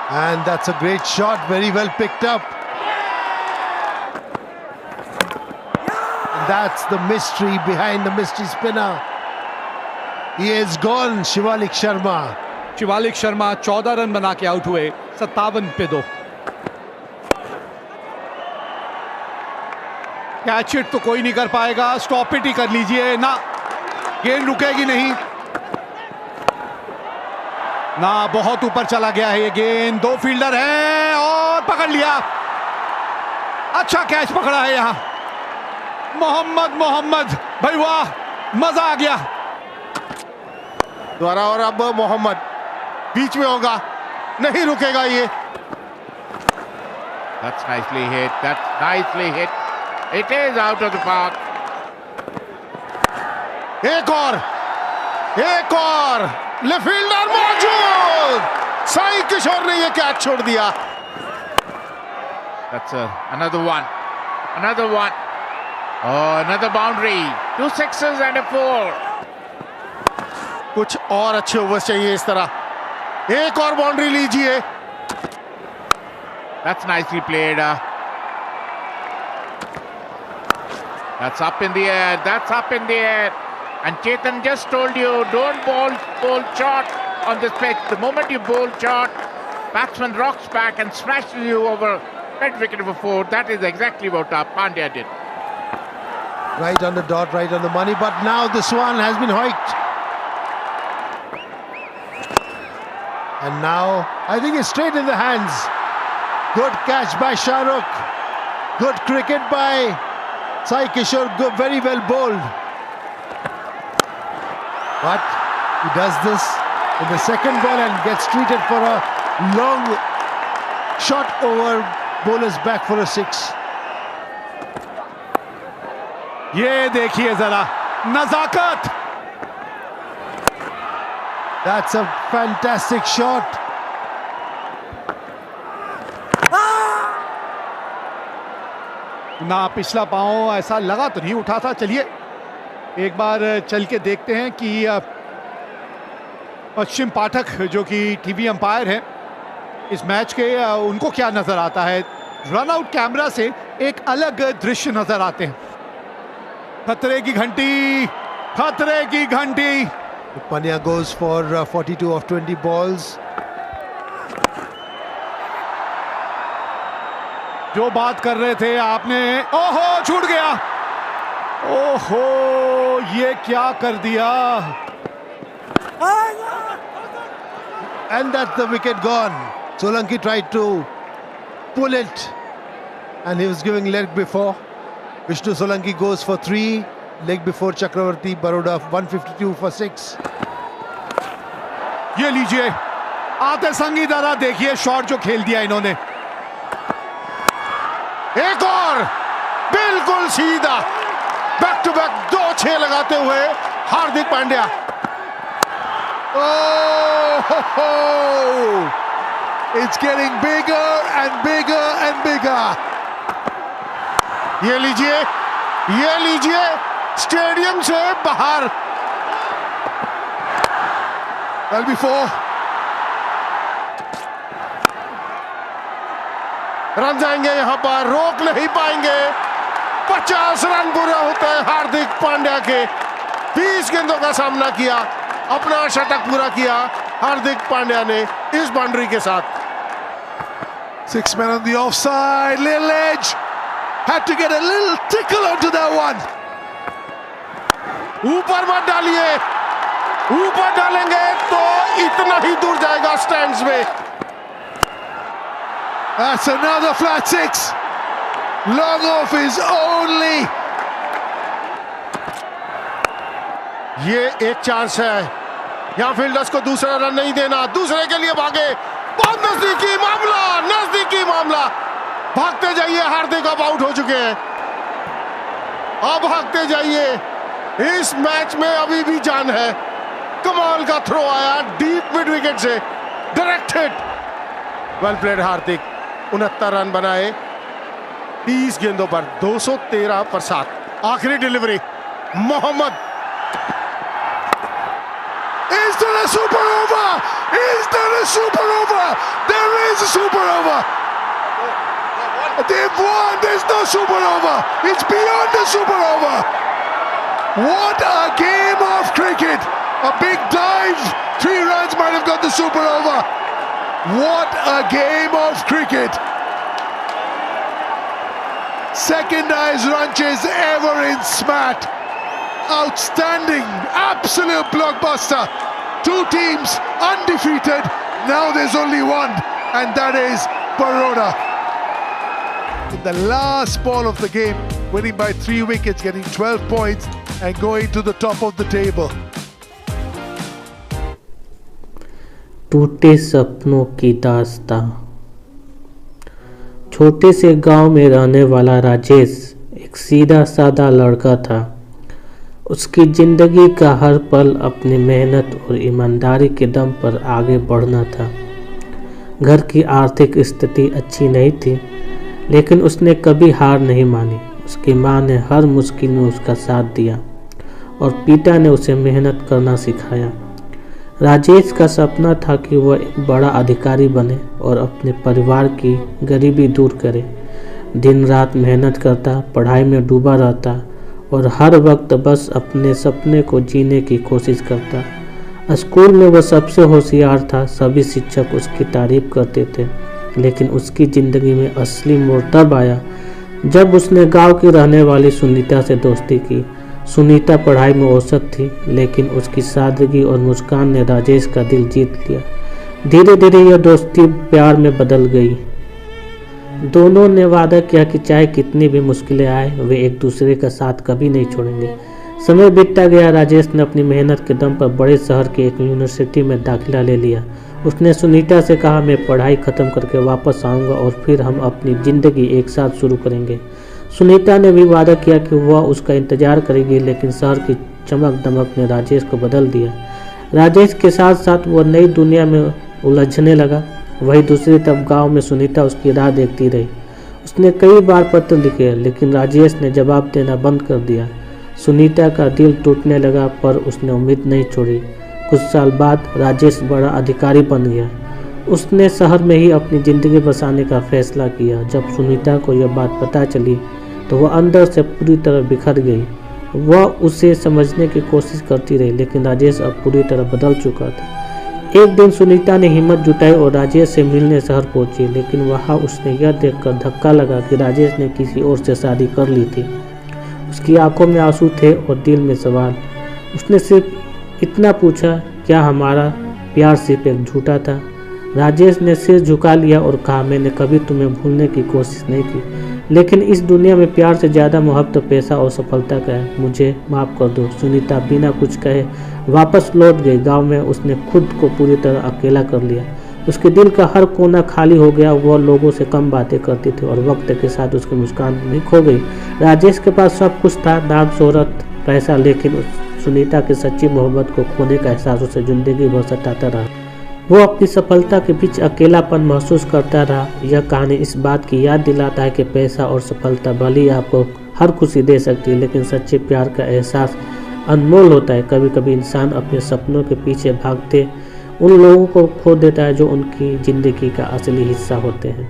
And that's a great shot, very well picked up. And that's the mystery behind the mystery spinner. He is gone, Shivalik Sharma. Shivalik Sharma 14 run बना के out हुए 57 पे 2। Catch it तो कोई नहीं कर पाएगा, स्टॉप इट ही कर लीजिए ना, गेंद रुकेगी नहीं ना, बहुत ऊपर चला गया है ये गेंद, 2 फील्डर हैं और पकड़ लिया, अच्छा कैच पकड़ा है यहां मोहम्मद भाई, वाह मजा आ गया। द्वारा और अब मोहम्मद बीच में होगा, नहीं रुकेगा ये। That's nicely hit. That's nicely hit. It is out of the park. एक और लेफ्ट फील्डर मौजूद, साई किशोर ने ये कैच छोड़ दिया। That's another one. Oh, another boundary. 2 sixes and a 4. कुछ और अच्छे ओवर्स चाहिए इस तरह, एक और बाउंड्री लीजिए। That's nicely played. That's up in the air. And Chetan just told you, don't bowl short on this pitch. The moment you bowl short, batsman rocks back and smashes you over mid wicket for 4. That is exactly what Pandya did. Right on the dot, right on the money, but now this one has been hoiked. And now, I think it's straight in the hands. Good catch by Shah Rukh. Good cricket by Sai Kishore, very well bowled. But he does this in the second ball and gets treated for a long shot over bowler's back for a 6. ये देखिए जरा नजाकत, That's a fantastic shot. ना पिछला पांव ऐसा लगा तो नहीं उठा था। चलिए एक बार चल के देखते हैं कि पश्चिम पाठक जो कि टीवी अंपायर हैं इस मैच के, उनको क्या नजर आता है। रन आउट कैमरा से एक अलग दृश्य नजर आते हैं। खतरे की घंटी। Pandya goes for 42 of 20 balls. जो बात कर रहे थे आपने, ओहो छूट गया, ओहो ये क्या कर दिया। And that's the wicket gone. Solanki tried to pull it and he was giving leg before. Vishnu Solanki goes for 3, leg before Chakravarti Baroda, 152 for 6. ये लीजिए आते संगी दादा, देखिए शॉट जो खेल दिया इन्होंने। एक और बिल्कुल सीधा, बैक टू बैक 2 6 लगाते हुए Hardik Pandya. It's getting bigger and bigger. ये लीजिए स्टेडियम से बाहर। Well before. रन जाएंगे यहां पर, रोक नहीं पाएंगे। 50 रन पूरा होता है हार्दिक पांड्या के। 20 गेंदों का सामना किया, अपना शतक पूरा किया हार्दिक पांड्या ने इस बाउंड्री के साथ। 6 men on the offside, little edge. Had to get a little tickle onto that one. ऊपर मत डालिए, ऊपर डालेंगे तो इतना ही दूर जाएगा स्टैंड्स में। That's another flat 6. Long off is only. ये एक चांस है, यहां फील्डर्स को दूसरा रन नहीं देना, दूसरे के लिए भागे। बहुत नजदीकी मामला, भागते जाइए, हार्दिक अब आउट हो चुके हैं। अब भागते जाइए, इस मैच में अभी भी जान है। कमाल का थ्रो आया डीप मिड विकेट से, direct hit. Well played Hardik, 69 run बनाए 30 गेंदों पर, 213 पर 7। आखिरी delivery Mohammed. Is there a super over? There is a They've won. There's no super over. It's beyond the super over. What a game of cricket. A big dive. 3 runs might have got the super over. What a game of cricket. Second highest run chase ever in SMAT. Outstanding. Absolute blockbuster. 2 teams undefeated. Now there's only one, and that is Baroda. In the last ball of the game, winning by 3 wickets, getting 12 points and going to the top of the table. टूटे सपनों की दास्तां। छोटे से गांव में रहने वाला राजेश एक सीधा साधा लड़का था। उसकी जिंदगी का हर पल अपनी मेहनत और ईमानदारी के दम पर आगे बढ़ना था। घर की आर्थिक स्थिति अच्छी नहीं थी, लेकिन उसने कभी हार नहीं मानी। उसकी मां ने हर मुश्किल में उसका साथ दिया और पिता ने उसे मेहनत करना सिखाया। राजेश का सपना था कि वह एक बड़ा अधिकारी बने और अपने परिवार की गरीबी दूर करे। दिन रात मेहनत करता, पढ़ाई में डूबा रहता और हर वक्त बस अपने सपने को जीने की कोशिश करता। स्कूल में वह सबसे होशियार था, सभी शिक्षक उसकी तारीफ करते थे। लेकिन उसकी ज़िंदगी में असली मोड़ तब आया जब उसने गांव की रहने वाली सुनीता से दोस्ती की। सुनीता पढ़ाई में औसत थी, लेकिन उसकी सादगी और मुस्कान ने राजेश का दिल जीत लिया। धीरे धीरे यह दोस्ती प्यार में बदल गई। दोनों ने वादा किया कि चाहे कितनी भी मुश्किलें आए, वे एक दूसरे का साथ कभी नहीं छोड़ेंगे। समय बीतता गया। राजेश ने अपनी मेहनत के दम पर बड़े शहर की एक यूनिवर्सिटी में दाखिला ले लिया। उसने सुनीता से कहा, मैं पढ़ाई खत्म करके वापस आऊँगा और फिर हम अपनी ज़िंदगी एक साथ शुरू करेंगे। सुनीता ने भी वादा किया कि वह उसका इंतजार करेगी, लेकिन शहर की चमक दमक ने राजेश को बदल दिया। राजेश के साथ साथ वह नई दुनिया में उलझने लगा। वही दूसरी तरफ गांव में सुनीता उसकी राह देखती रही। उसने कई बार पत्र लिखे, लेकिन राजेश ने जवाब देना बंद कर दिया। सुनीता का दिल टूटने लगा, पर उसने उम्मीद नहीं छोड़ी। कुछ साल बाद राजेश बड़ा अधिकारी बन गया। उसने शहर में ही अपनी ज़िंदगी बसाने का फैसला किया। जब सुनीता को यह बात पता चली तो वह अंदर से पूरी तरह बिखर गई। वह उसे समझने की कोशिश करती रही, लेकिन राजेश अब पूरी तरह बदल चुका था। एक दिन सुनीता ने हिम्मत जुटाई और राजेश से मिलने शहर पहुंची, लेकिन वहां उसने यह देखकर धक्का लगा कि राजेश ने किसी और से शादी कर ली थी। उसकी आंखों में आंसू थे और दिल में सवाल। उसने सिर्फ इतना पूछा, क्या हमारा प्यार सिर्फ एक झूठा था? राजेश ने सिर झुका लिया और कहा, मैंने कभी तुम्हें भूलने की कोशिश नहीं की, लेकिन इस दुनिया में प्यार से ज़्यादा मोहब्बत पैसा और सफलता का है। मुझे माफ़ कर दो। सुनीता बिना कुछ कहे वापस लौट गई। गांव में उसने खुद को पूरी तरह अकेला कर लिया। उसके दिल का हर कोना खाली हो गया। वह लोगों से कम बातें करती थी और वक्त के साथ उसकी मुस्कान भी खो गई। राजेश के पास सब कुछ था, नाम, शोहरत, पैसा, लेकिन सुनीता की सच्ची मोहब्बत को खोने का एहसास उसे जिंदगी भर सताता रहा। वो अपनी सफलता के बीच अकेलापन महसूस करता रहा। यह कहानी इस बात की याद दिलाता है कि पैसा और सफलता भले ही आपको हर खुशी दे सकती है, लेकिन सच्चे प्यार का एहसास अनमोल होता है। कभी कभी इंसान अपने सपनों के पीछे भागते उन लोगों को खो देता है जो उनकी ज़िंदगी का असली हिस्सा होते हैं।